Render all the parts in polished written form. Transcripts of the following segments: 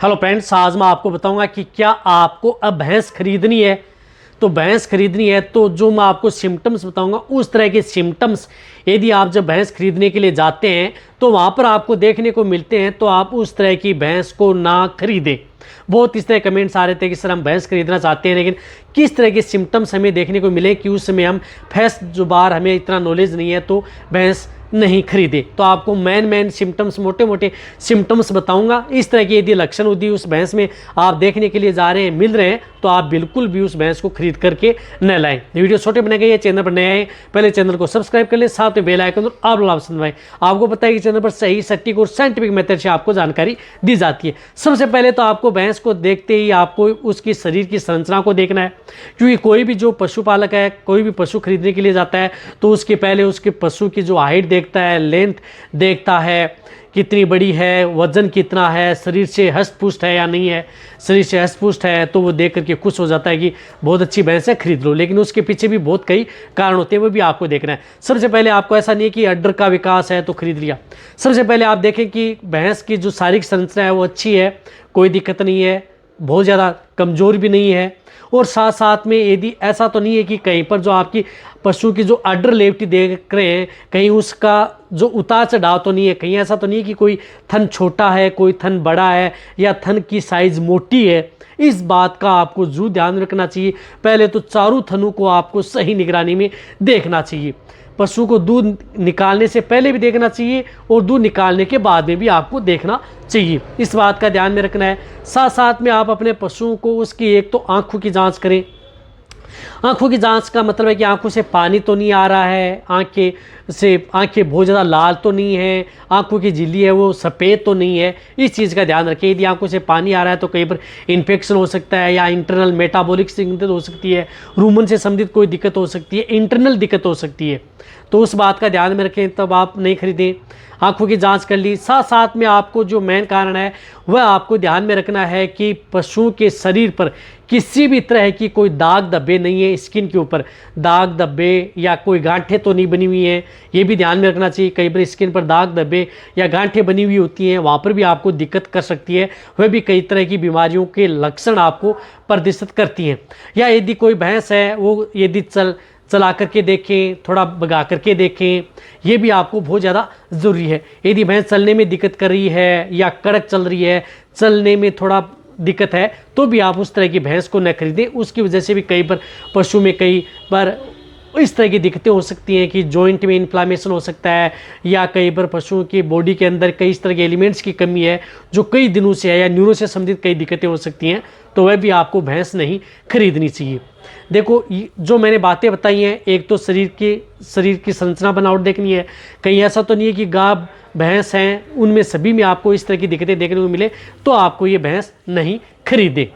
Hello friends, आज मैं आपको बताऊंगा कि क्या आपको अब भैंस खरीदनी है। तो भैंस खरीदनी है तो जो मैं आपको सिम्टम्स बताऊंगा उस तरह के सिम्टम्स यदि आप जब भैंस खरीदने के लिए जाते हैं तो वहाँ पर आपको देखने को मिलते हैं तो आप उस तरह की भैंस को ना खरीदें। बहुत इस तरह कमेंट्स आ रहे थे कि सर हम भैंस खरीदना चाहते हैं लेकिन किस तरह के सिम्टम्स हमें देखने को मिले कि उस समय हम फर्स्ट जो बार हमें इतना नॉलेज नहीं है तो भैंस नहीं खरीदे। तो आपको मेन सिम्टम्स मोटे मोटे सिम्टम्स बताऊंगा। इस तरह के यदि लक्षण यदि उस भैंस में आप देखने के लिए जा रहे हैं मिल रहे हैं तो आप बिल्कुल भी उस भैंस को खरीद करके न लाएं। वीडियो छोटे बने गए, चैनल पर नए आए पहले चैनल को सब्सक्राइब कर ले, साथ में बेल आइकन और ऑल ऑप्शन दबाएं। आपको पता है कि चैनल पर सही सटीक और साइंटिफिक मेथड से आपको जानकारी दी जाती है। सबसे पहले तो आपको भैंस को देखते ही आपको उसकी शरीर की संरचना को देखना है, क्योंकि कोई भी जो पशुपालक है कोई भी पशु खरीदने के लिए जाता है तो उसके पहले उसके पशु की जो हाइट देखता है, लेंथ देखता है कितनी बड़ी है, वजन कितना है, शरीर से हष्ट पुष्ट है या नहीं है। शरीर से हष्ट पुष्ट है तो वो देख करके खुश हो जाता है कि बहुत अच्छी भैंस है, खरीद लो। लेकिन उसके पीछे भी बहुत कई कारण होते हैं, वो भी आपको देखना है। सबसे पहले आपको ऐसा नहीं है कि अड्डर का विकास है तो खरीद लिया। सबसे पहले आप देखें कि भैंस की जो शारीरिक संरचना है वो अच्छी है, कोई दिक्कत नहीं है, बहुत ज़्यादा कमज़ोर भी नहीं है। और साथ साथ में यदि ऐसा तो नहीं है कि कहीं पर जो आपकी पशु की जो अड्डर लेवटी देख रहे हैं कहीं उसका जो उतार चढ़ाव तो नहीं है, कहीं ऐसा तो नहीं है कि कोई थन छोटा है कोई थन बड़ा है या थन की साइज़ मोटी है। इस बात का आपको जरूर ध्यान रखना चाहिए। पहले तो चारों थनों को आपको सही निगरानी में देखना चाहिए। पशु को दूध निकालने से पहले भी देखना चाहिए और दूध निकालने के बाद में भी आपको देखना चाहिए। इस बात का ध्यान में रखना है। साथ साथ में आप अपने पशुओं को उसकी एक तो आंखों की जांच करें। आंखों की जांच का मतलब है कि आंखों से पानी तो नहीं आ रहा है, आंखें बहुत ज़्यादा लाल तो नहीं है, आंखों की झिल्ली है वो सफ़ेद तो नहीं है। इस चीज़ का ध्यान रखें। यदि आंखों से पानी आ रहा है तो कहीं पर इन्फेक्शन हो सकता है या इंटरनल मेटाबॉलिक से दिक्कत हो सकती है, रूमन से संबंधित कोई दिक्कत हो सकती है, इंटरनल दिक्कत हो सकती है। तो उस बात का ध्यान में रखें तब आप नहीं खरीदें। आंखों की जांच कर ली। साथ साथ में आपको जो मेन कारण है वह आपको ध्यान में रखना है कि पशु के शरीर पर किसी भी तरह की कोई दाग धब्बे नहीं है, स्किन के ऊपर दाग धब्बे या कोई गांठें तो नहीं बनी हुई हैं, ये भी ध्यान में रखना चाहिए। कई बार स्किन पर दाग धब्बे या गांठें बनी हुई होती हैं, वहाँ पर भी आपको दिक्कत कर सकती है। वह भी कई तरह की बीमारियों के लक्षण आपको प्रदर्शित करती हैं। या यदि कोई भैंस है वो यदि चला करके देखें, थोड़ा भगा करके देखें, ये भी आपको बहुत ज़्यादा ज़रूरी है। यदि भैंस चलने में दिक्कत कर रही है या कड़क चल रही है, चलने में थोड़ा दिक्कत है तो भी आप उस तरह की भैंस को न खरीदें। उसकी वजह से भी कई बार पशु में कई बार इस तरह की दिक्कतें हो सकती हैं कि जॉइंट में इन्फ्लामेशन हो सकता है या कई बार पशुओं की बॉडी के अंदर कई इस तरह के एलिमेंट्स की कमी है जो कई दिनों से है या न्यूरो से संबंधित कई दिक्कतें हो सकती हैं, तो वह भी आपको भैंस नहीं खरीदनी चाहिए। देखो जो मैंने बातें बताई हैं, एक तो शरीर की संरचना बनावट देखनी है। कहीं ऐसा तो नहीं है कि गाय भैंस हैं उनमें सभी में आपको इस तरह की दिक्कतें देखने को मिले तो आपको ये भैंस नहीं खरीदे।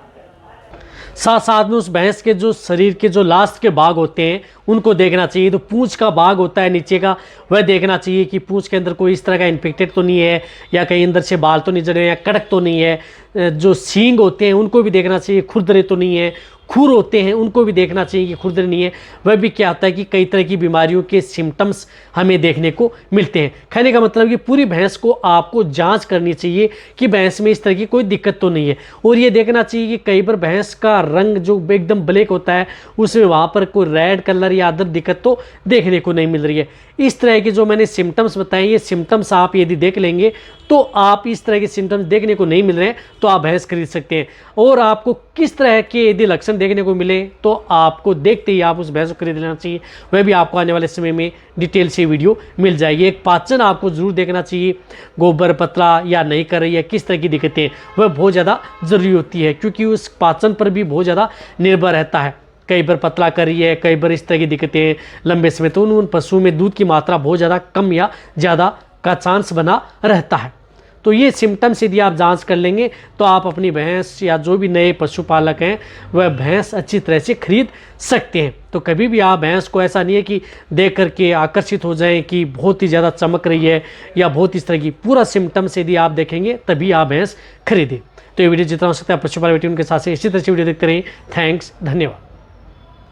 साथ साथ में उस भैंस के जो शरीर के जो लास्ट के भाग होते हैं उनको देखना चाहिए। तो पूंछ का भाग होता है नीचे का, वह देखना चाहिए कि पूंछ के अंदर कोई इस तरह का इन्फेक्टेड तो नहीं है या कहीं अंदर से बाल तो नहीं जड़े या कड़क तो नहीं है। जो सींग होते हैं उनको भी देखना चाहिए, खुरदरे तो नहीं है। खुर होते हैं उनको भी देखना चाहिए कि खुरदरे नहीं है। वह भी क्या होता है कि कई तरह की बीमारियों के सिम्टम्स हमें देखने को मिलते हैं। कहने का मतलब कि पूरी भैंस को आपको जांच करनी चाहिए कि भैंस में इस तरह की कोई दिक्कत तो नहीं है। और ये देखना चाहिए कि कई बार भैंस का रंग जो एकदम ब्लैक होता है उसमें वहाँ पर कोई रेड कलर या अदर दिक्कत तो देखने को नहीं मिल रही है। इस तरह के जो मैंने सिम्टम्स बताए ये सिम्टम्स आप यदि देख लेंगे तो आप इस तरह के सिम्टम्स देखने को नहीं मिल रहे हैं तो आप भैंस खरीद सकते हैं। और आपको किस तरह के यदि लक्षण देखने को मिले तो आपको देखते ही आप उस भैंस को खरीद लेना चाहिए। वह भी आपको आने वाले समय में डिटेल से वीडियो मिल जाएगी। एक पाचन आपको जरूर देखना चाहिए, गोबर पतला या नहीं कर रही है, किस तरह की दिक्कतें वह बहुत ज़्यादा ज़रूरी होती है क्योंकि उस पाचन पर भी बहुत ज़्यादा निर्भर रहता है। कई बार पतला कर रही है, कई बार इस तरह की दिक्कतें लंबे समय तो उन पशुओं में दूध की मात्रा बहुत ज़्यादा कम या ज़्यादा का चांस बना रहता है। तो ये सिम्टम्स यदि आप जांच कर लेंगे तो आप अपनी भैंस या जो भी नए पशुपालक हैं वह भैंस अच्छी तरह से खरीद सकते हैं। तो कभी भी आप भैंस को ऐसा नहीं है कि देख करके आकर्षित हो जाएं कि बहुत ही ज़्यादा चमक रही है या बहुत इस तरह की, पूरा सिम्टम्स यदि आप देखेंगे तभी आप भैंस खरीदें। तो ये वीडियो जितना हो सकता है पशुपालन वीडियो उनके साथ इसी तरह से वीडियो देखते रहें। थैंक्स, धन्यवाद।